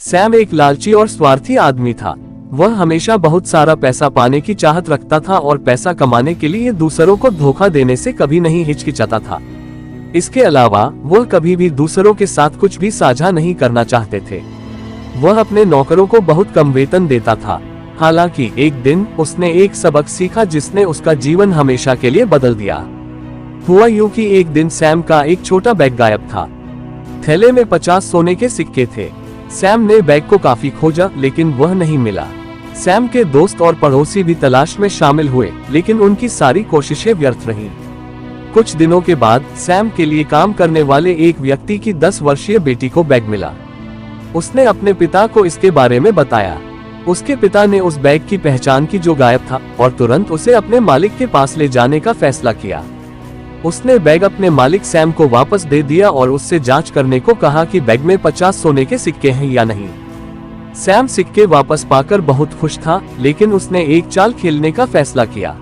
Sam एक लालची और स्वार्थी आदमी था। वह हमेशा बहुत सारा पैसा पाने की चाहत रखता था और पैसा कमाने के लिए दूसरों को धोखा देने से कभी नहीं हिचकिचाता था। इसके अलावा वह कभी भी दूसरों के साथ कुछ भी साझा नहीं करना चाहते थे। वह अपने नौकरों को बहुत कम वेतन देता था। हालांकि एक दिन उसने एक सबक सीखा जिसने उसका जीवन हमेशा के लिए बदल दिया। हुआ यूं कि एक दिन सैम का एक छोटा बैग गायब था। थैले में 50 सोने के सिक्के थे। सैम ने बैग को काफी खोजा लेकिन वह नहीं मिला। सैम के दोस्त और पड़ोसी भी तलाश में शामिल हुए लेकिन उनकी सारी कोशिशें व्यर्थ रहीं। कुछ दिनों के बाद सैम के लिए काम करने वाले एक व्यक्ति की 10 वर्षीय बेटी को बैग मिला। उसने अपने पिता को इसके बारे में बताया। उसके पिता ने उस बैग की पहचान की जो गायब था और तुरंत उसे अपने मालिक के पास ले जाने का फैसला किया। उसने बैग अपने मालिक सैम को वापस दे दिया और उससे जांच करने को कहा कि बैग में 50 सोने के सिक्के हैं या नहीं। सैम सिक्के वापस पाकर बहुत खुश था लेकिन उसने एक चाल खेलने का फैसला किया।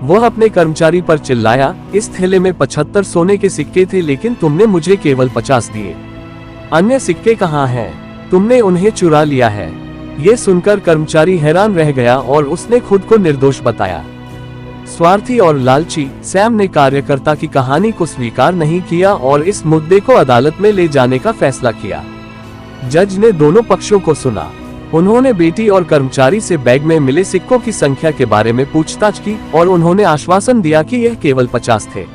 वह अपने कर्मचारी पर चिल्लाया, इस थैले में 75 सोने के सिक्के थे लेकिन तुमने मुझे केवल 50 दिए। अन्य सिक्के कहाँ हैं? तुमने उन्हें चुरा लिया है। ये सुनकर कर्मचारी हैरान रह गया और उसने खुद को निर्दोष बताया। स्वार्थी और लालची सैम ने कार्यकर्ता की कहानी को स्वीकार नहीं किया और इस मुद्दे को अदालत में ले जाने का फैसला किया। जज ने दोनों पक्षों को सुना। उन्होंने बेटी और कर्मचारी से बैग में मिले सिक्कों की संख्या के बारे में पूछताछ की और उन्होंने आश्वासन दिया कि यह केवल 50 थे।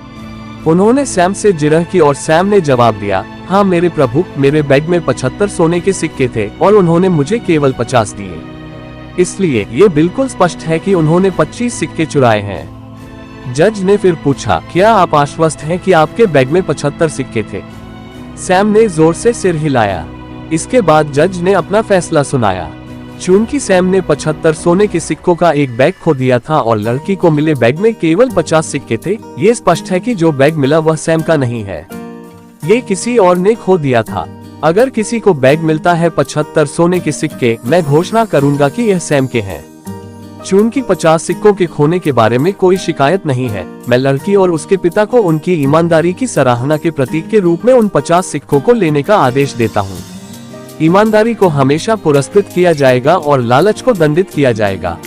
उन्होंने सैम से जिरह की और सैम ने जवाब दिया, हाँ मेरे प्रभु, मेरे बैग में 75 सोने के सिक्के थे और उन्होंने मुझे केवल 50 दिए। इसलिए ये बिल्कुल स्पष्ट है कि उन्होंने 25 सिक्के चुराए हैं। जज ने फिर पूछा, क्या आप आश्वस्त हैं कि आपके बैग में 75 सिक्के थे? सैम ने जोर से सिर हिलाया। इसके बाद जज ने अपना फैसला सुनाया। चूंकि सैम ने 75 सोने के सिक्कों का एक बैग खो दिया था और लड़की को मिले बैग में केवल 50 सिक्के थे, ये स्पष्ट है कि जो बैग मिला वह सैम का नहीं है, ये किसी और ने खो दिया था। अगर किसी को बैग मिलता है 75 सोने के सिक्के, मैं घोषणा करूंगा कि यह सैम के हैं। चूंकि 50 सिक्कों के खोने के बारे में कोई शिकायत नहीं है, मैं लड़की और उसके पिता को उनकी ईमानदारी की सराहना के प्रतीक के रूप में उन 50 सिक्कों को लेने का आदेश देता हूँ। ईमानदारी को हमेशा पुरस्कृत किया जाएगा और लालच को दंडित किया जाएगा।